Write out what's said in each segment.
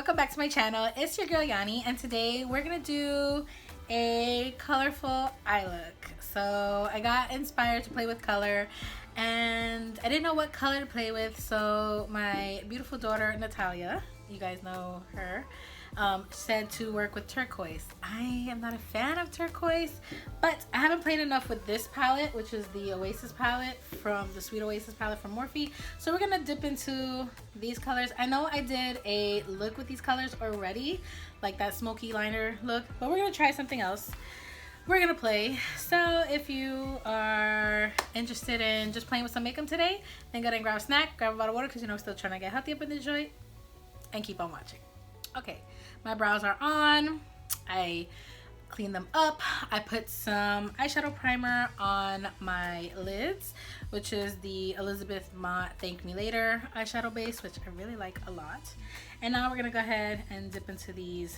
welcome back to my channel. It's your girl Yanni, and today we're gonna do a colorful eye look. So I got inspired to play with color and I didn't know what color to play with, so my beautiful daughter Natalia, you guys know her, said to work with turquoise. I am not a fan of turquoise, but I haven't played enough with this palette, which is the Oasis palette from the Sweet Oasis palette from Morphe. So we're gonna dip into these colors. I know I did a look with these colors already, like that smoky liner look, but we're gonna try something else. We're gonna play. So if you are interested in just playing with some makeup today, then go ahead and grab a snack, grab a bottle of water, because you know we're still trying to get healthy up in the joint, and keep on watching. Okay, my brows are on. I cleaned them up. I put some eyeshadow primer on my lids, which is the Elizabeth Mott Thank Me Later eyeshadow base, which I really like a lot. And now we're gonna go ahead and dip into these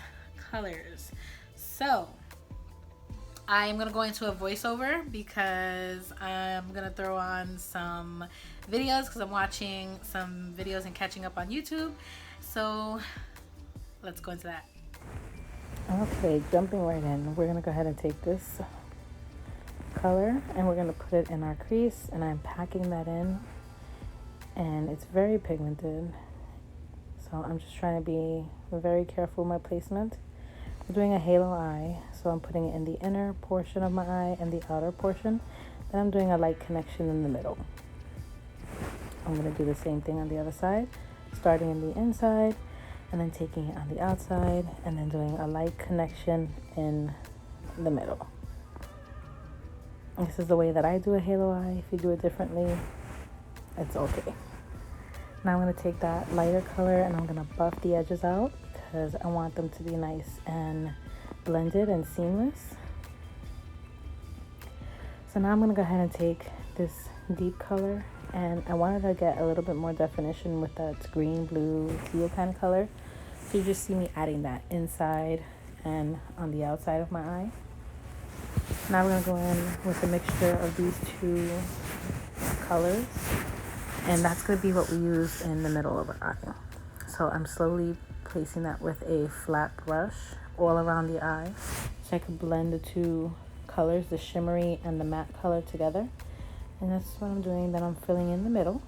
colors. So I'm gonna go into a voiceover because I'm gonna throw on some videos because I'm watching some videos and catching up on YouTube. So let's go into that. Okay, jumping right in, we're gonna go ahead and take this color and we're gonna put it in our crease, and I'm packing that in, and it's very pigmented, so I'm just trying to be very careful with my placement. I'm doing a halo eye, so I'm putting it in the inner portion of my eye and the outer portion. Then I'm doing a light connection in the middle. I'm gonna do the same thing on the other side, starting in the inside and then taking it on the outside and then doing a light connection in the middle. This is the way that I do a halo eye. If you do it differently, it's okay. Now I'm going to take that lighter color and I'm going to buff the edges out because I want them to be nice and blended and seamless. So now I'm going to go ahead and take this deep color, and I wanted to get a little bit more definition with that green, blue, teal kind of color. So you just see me adding that inside and on the outside of my eye. Now we're going to go in with a mixture of these two colors, and that's going to be what we use in the middle of our eye. So I'm slowly placing that with a flat brush all around the eye so I can blend the two colors, the shimmery and the matte color, together. And that's what I'm doing. Then I'm filling in the middle.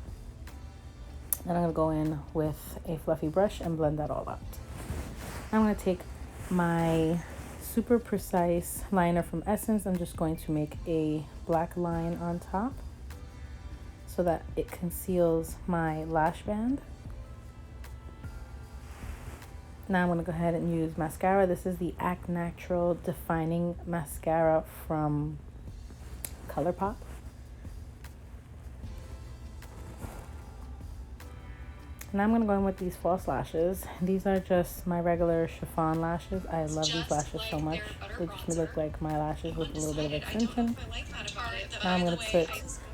Then I'm going to go in with a fluffy brush and blend that all out. I'm going to take my super precise liner from Essence. I'm just going to make a black line on top so that it conceals my lash band. Now I'm going to go ahead and use mascara. This is the Act Natural Defining Mascara from ColourPop. Now I'm going to go in with these false lashes. These are just my regular chiffon lashes. I love these lashes so much. They just look like my lashes with a little bit of extension. Now I'm going to put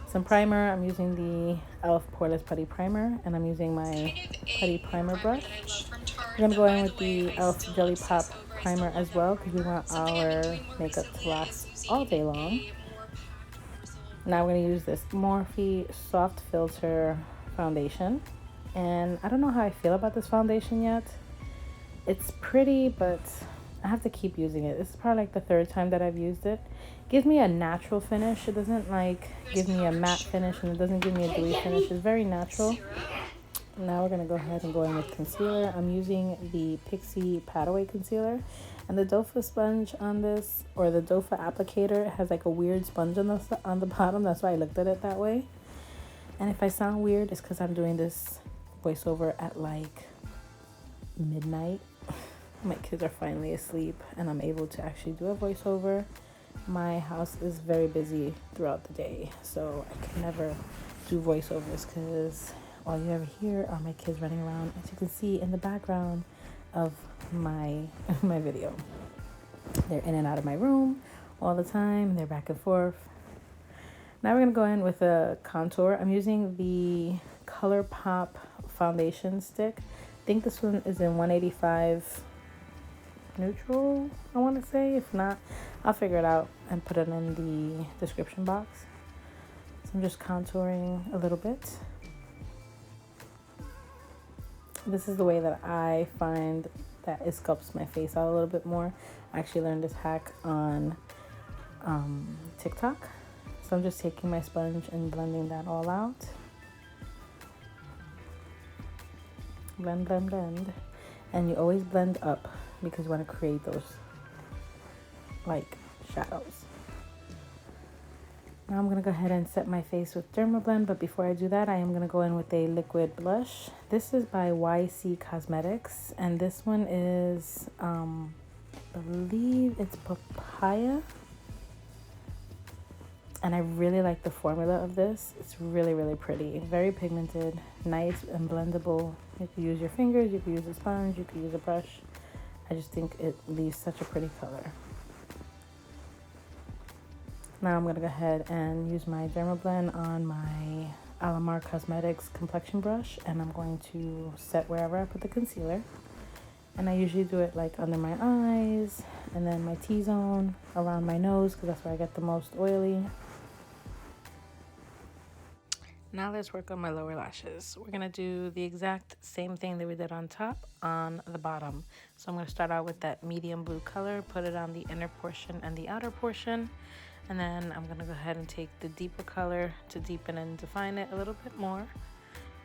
some primer. I'm using the e.l.f. Poreless Putty Primer, and I'm using my putty primer brush. We're going to go in with the e.l.f. Jelly Pop Primer as well because we want our makeup to last all day long. Now we're going to use this Morphe Soft Filter Foundation. And I don't know how I feel about this foundation yet. It's pretty, but I have to keep using it. This is probably like the third time that I've used it. It gives me a natural finish. It doesn't like give me a matte finish, and it doesn't give me a dewy finish. It's very natural. Now we're going to go ahead and go in with concealer. I'm using the Pixie Pat Away concealer. And the dofa sponge on this, or the dofa applicator, has like a weird sponge on the bottom. That's why I looked at it that way. And if I sound weird, it's because I'm doing this voiceover at like midnight. My kids are finally asleep and I'm able to actually do a voiceover. My house is very busy throughout the day, so I can never do voiceovers because all you ever hear are my kids running around, as you can see in the background of my video. They're in and out of my room all the time. They're back and forth. Now we're going to go in with a contour. I'm using the ColourPop foundation stick. I think this one is in 185 neutral, I want to say. If not, I'll figure it out and put it in the description box. So I'm just contouring a little bit. This is the way that I find that it sculpts my face out a little bit more. I actually learned this hack on TikTok. So I'm just taking my sponge and blending that all out. Blend, blend, blend. And you always blend up because you want to create those like shadows. Now I'm going to go ahead and set my face with Dermablend, but before I do that, I am going to go in with a liquid blush. This is by YC Cosmetics, and this one is, I believe it's papaya. And I really like the formula of this. It's really, really pretty. Very pigmented, nice and blendable. You can use your fingers, you can use a sponge, you can use a brush. I just think it leaves such a pretty color. Now I'm going to go ahead and use my Dermablend on my Alamar Cosmetics complexion brush, and I'm going to set wherever I put the concealer. And I usually do it like under my eyes and then my T-zone, around my nose, because that's where I get the most oily. Now let's work on my lower lashes. We're going to do the exact same thing that we did on top on the bottom. So I'm going to start out with that medium blue color, put it on the inner portion and the outer portion. And then I'm going to go ahead and take the deeper color to deepen and define it a little bit more.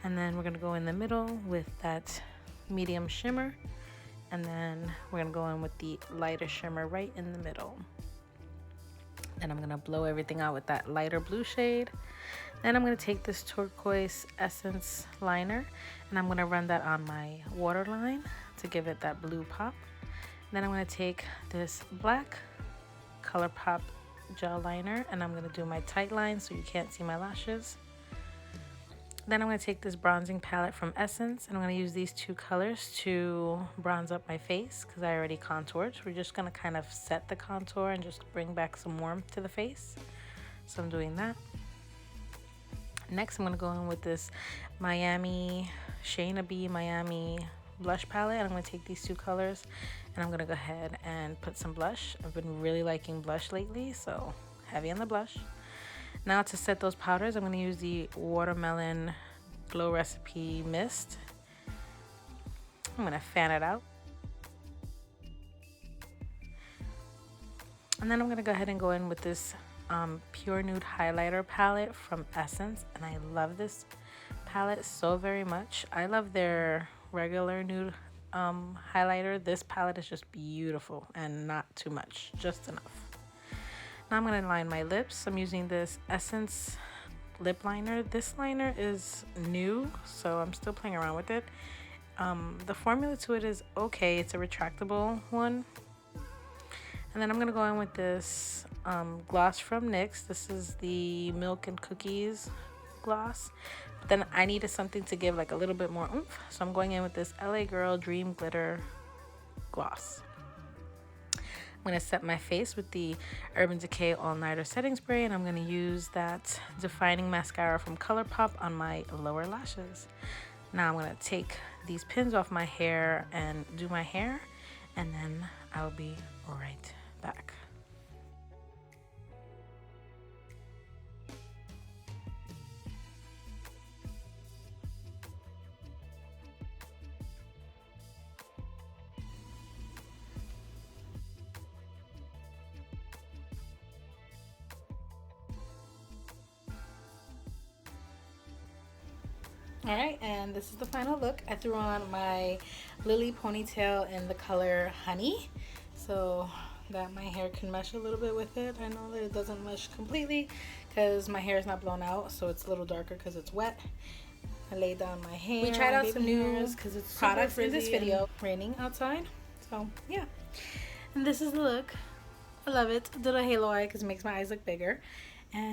And then we're going to go in the middle with that medium shimmer. And then we're going to go in with the lighter shimmer right in the middle. Then I'm going to blow everything out with that lighter blue shade. Then I'm going to take this Turquoise Essence liner and I'm going to run that on my waterline to give it that blue pop. Then I'm going to take this black ColourPop gel liner and I'm going to do my tight line so you can't see my lashes. Then I'm going to take this bronzing palette from Essence and I'm going to use these two colors to bronze up my face because I already contoured. So we're just going to kind of set the contour and just bring back some warmth to the face. So I'm doing that. Next, I'm going to go in with this Miami Shayna B Miami blush palette. And I'm going to take these two colors and I'm going to go ahead and put some blush. I've been really liking blush lately, so heavy on the blush. Now to set those powders, I'm going to use the Watermelon Glow Recipe Mist. I'm going to fan it out. And then I'm going to go ahead and go in with this Pure Nude Highlighter palette from Essence. And I love this palette so very much. I love their regular nude highlighter. This palette is just beautiful and not too much, just enough. Now I'm going to line my lips. I'm using this Essence lip liner. This liner is new, so I'm still playing around with it. The formula to it is okay. It's a retractable one. And then I'm going to go in with this gloss from NYX. This is the Milk and Cookies gloss. But then I needed something to give like a little bit more oomph. So I'm going in with this LA Girl Dream Glitter gloss. I'm going to set my face with the Urban Decay All Nighter Setting Spray, and I'm going to use that defining mascara from ColourPop on my lower lashes. Now I'm going to take these pins off my hair and do my hair, and then I'll be right back. Alright, and this is the final look. I threw on my Lily ponytail in the color Honey, so that my hair can mesh a little bit with it. I know that it doesn't mesh completely because my hair is not blown out, so it's a little darker because it's wet. I laid down my hair. We tried out some new because it's products in this video. Raining outside, so yeah. And this is the look. I love it. Did a halo eye because it makes my eyes look bigger. And